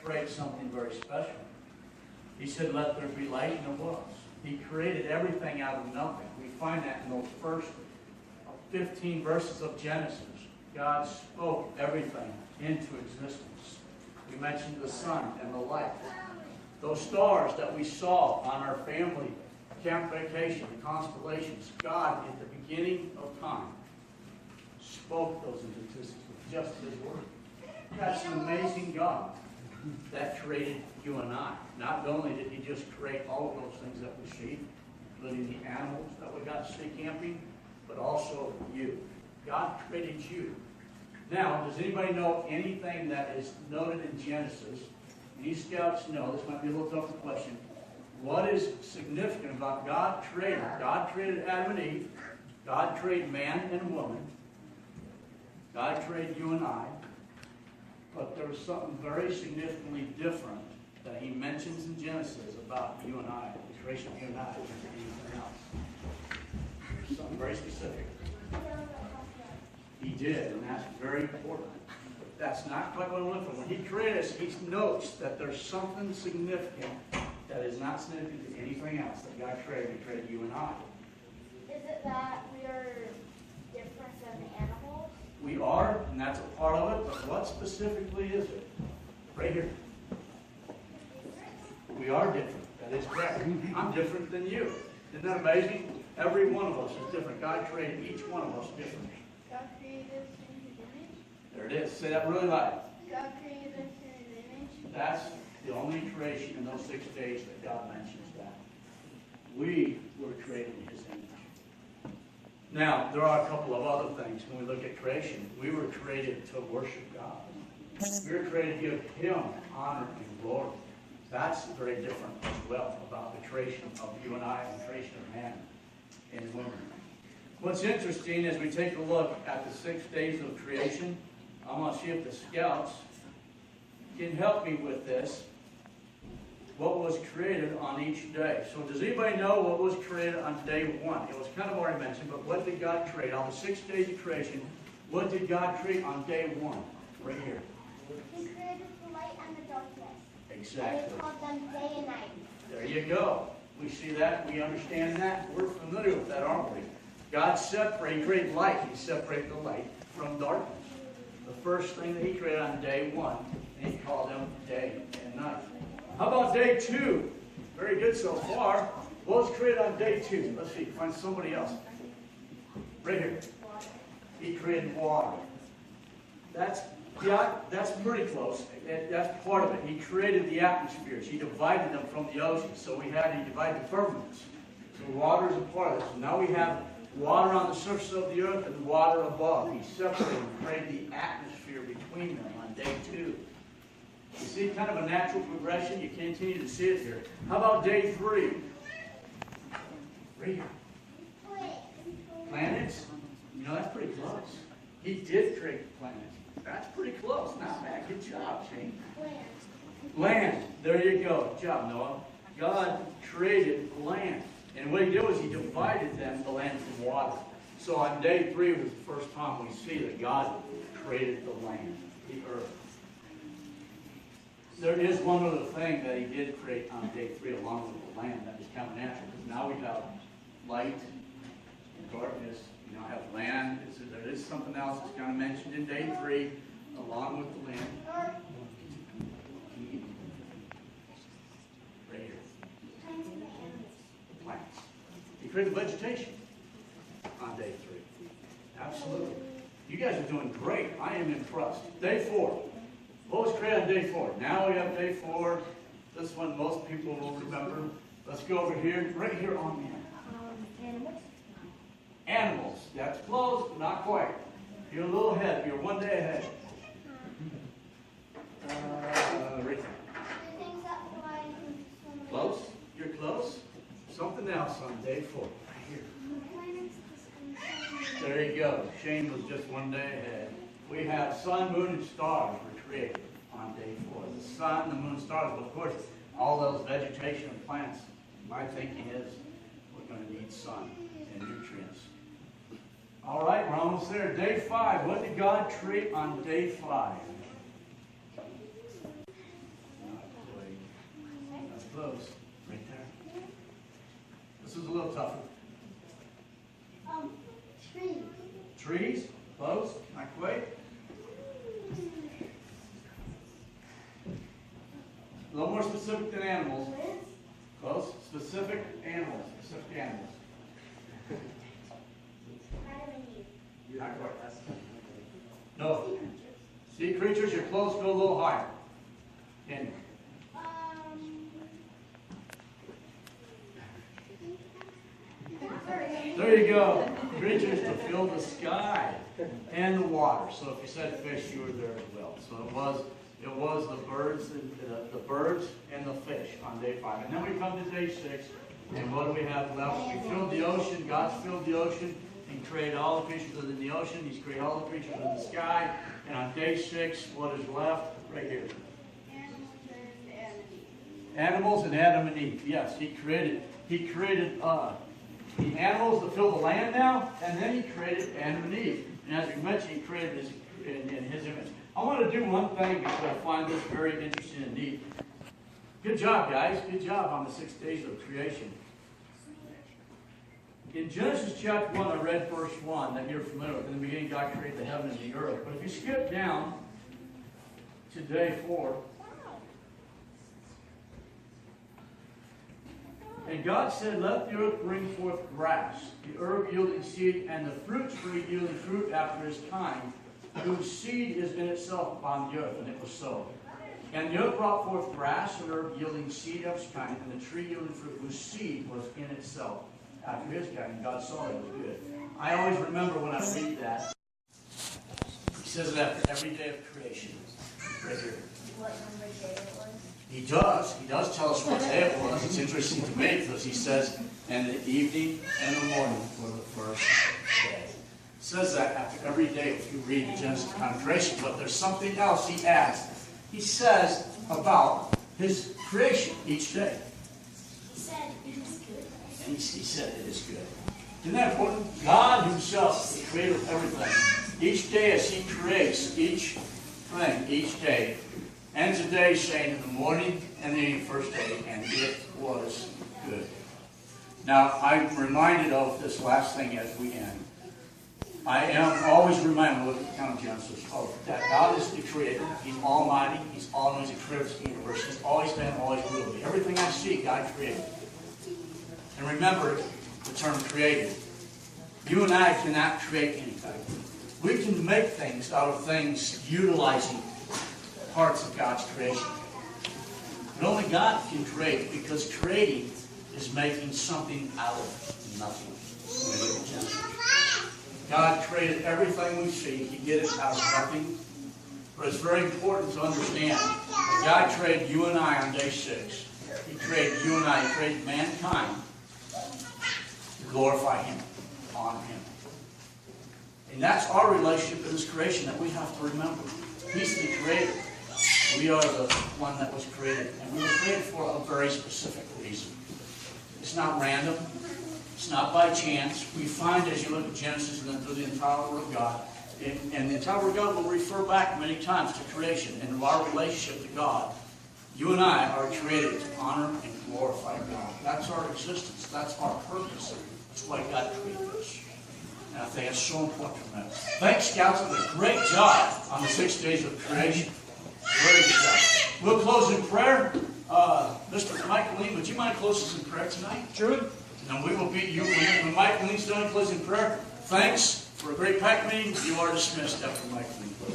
create something very special. He said, let there be light, and there was. He created everything out of nothing. We find that in those first 15 verses of Genesis. God spoke everything into existence. We mentioned the sun and the light. Those stars that we saw on our family camp vacation, the constellations, God, at the beginning of time, spoke those into existence with just His word. That's an amazing God that created you and I. Not only did He just create all of those things that we see, including the animals that we got to see camping, but also you. God created you. Now, does anybody know anything that is noted in Genesis? Any scouts know, this might be a little tougher question. What is significant about God created? God created Adam and Eve. God created man and woman. God created you and I. But there was something very significantly different that He mentions in Genesis about you and I, the creation of you and I, than anything else. Something very specific. He did, and that's very important. But that's not quite what I'm looking for. When He created us, He notes that there's something significant that is not significant to anything else that God created. He created you and I. Is it that we are different than the animals? We are, and that's a part of it, but what specifically is it? Right here. We are different. That is correct. I'm different than you. Isn't that amazing? Every one of us is different. God created each one of us different. God created us in His image? There it is. Say that really loud. God created us in His image? That's the only creation in those 6 days that God mentions that. We were created in His image. Now, there are a couple of other things when we look at creation. We were created to worship God. We were created to give Him honor and glory. That's very different as well about the creation of you and I and the creation of man and woman. What's interesting is we take a look at the 6 days of creation. I want to see if the scouts can help me with this. What was created on each day? So does anybody know what was created on day 1? It was kind of already mentioned, but what did God create? On the 6 days of creation, what did God create on day 1? Right here. He created the light and the darkness. Exactly. And He called them day and night. There you go. We see that. We understand that. We're familiar with that, aren't we? God separated, He created light. He separated the light from darkness. The first thing that He created on day 1, and He called them day and night. How about day 2? Very good so far. What was created on day 2? Let's see, find somebody else. Right here. He created water. That's pretty close. That's part of it. He created the atmospheres. He divided them from the ocean. So He divided the firmaments. So water is a part of it. So now we have water on the surface of the earth and water above. He separated and created the atmosphere between them on day 2. You see kind of a natural progression. You continue to see it here. How about day 3? Right here. Planets? You know, that's pretty close. He did create the planets. That's pretty close. Not bad. Good job, Shane. Land. There you go. Good job, Noah. God created land. And what He did was He divided the land from water. So on day 3 was the first time we see that God created the land, the earth. There is one other thing that He did create on day 3 along with the land that is kind of natural. Because now we have light and darkness. We now have land. There is something else that's kind of mentioned in day 3 along with the land. Right here. The plants. He created vegetation on day 3. Absolutely. You guys are doing great. I am impressed. Day 4. What was created on day 4? Now we have day 4. This one most people will remember. Let's go over here. Right here on the end. Animals. Animals. That's close, but not quite. You're a little ahead. You're one day ahead. Right there. Close. You're close. Something else on day 4. Right here. There you go. Shane was just one day ahead. We have sun, moon, and stars were created on day 4. The sun, the moon, stars. But of course, all those vegetation and plants, my thinking is we're going to need sun and nutrients. All right, we're almost there. Day 5. What did God create on day 5? more specific than animals. Close. Specific animals. Specific animals. Not quite. No. Sea creatures, you're close, go a little higher. In. There you go. Creatures to fill the sky and the water. So if you said fish, you were there as well. So it was the birds and the fish on day 5. And then we come to day 6, and what do we have left? We filled the ocean. God's filled the ocean and created all the creatures within the ocean. He's created all the creatures in the sky. And on day 6, what is left? Right here. Animals and Adam and Eve. Yes, He created the animals to fill the land now, and then He created Adam and Eve. And as we mentioned, He created us in His image. I want to do one thing because I find this very interesting and neat. Good job, guys. Good job on the 6 days of creation. In Genesis chapter 1, I read verse 1 that you're familiar with. In the beginning, God created the heaven and the earth. But if you skip down to day 4, and God said, let the earth bring forth grass, the herb yielding seed, and the fruit tree yielding fruit after his kind, whose seed is in itself upon the earth. And it was so. And the earth brought forth grass and herb yielding seed of its kind, and the tree yielding fruit, whose seed was in itself after his kind. And God saw it was good. I always remember when I read that. He says it after every day of creation. Right here. What number day it was? He does tell us what day it was. It's interesting to me because he says, and the evening and the morning were the first day. It says that after every day if you read the Genesis account of creation, but there's something else he adds. He says about his creation each day. He said it is good. And he said it is good. Isn't that important? God himself, the creator of everything. Each day as he creates each thing, each day, ends the day saying in the morning and the first day, and it was good. Now, I'm reminded of this last thing as we end. I am always reminded, look at the account of Genesis, that God is the creator. He's almighty. He's always the creator of the universe. He's always been, always will be. Everything I see, God created. And remember the term created. You and I cannot create anything. We can make things out of things utilizing parts of God's creation. But only God can create, because creating is making something out of nothing. When we look at Genesis. God created everything we see. He did it out of nothing. But it's very important to understand that God created you and I on day 6. He created you and I. He created mankind to glorify Him, to honor Him. And that's our relationship in this creation that we have to remember. He's the creator. We are the one that was created. And we were created for a very specific reason. It's not random. It's not by chance. We find as you look at Genesis and then through the entire Word of God, and the entire Word of God will refer back many times to creation and to our relationship to God. You and I are created to honor and glorify God. That's our existence. That's our purpose. That's why God created us. And I think it's so important to remember. Thanks, Scouts, for a great job on the 6 days of creation. Very good job. We'll close in prayer. Mr. Mike Lee, would you mind closing us in prayer tonight? Sure. And we will beat you when Mike Lee's done closing prayer. Thanks for a great pack meeting. You are dismissed after Mike Lee.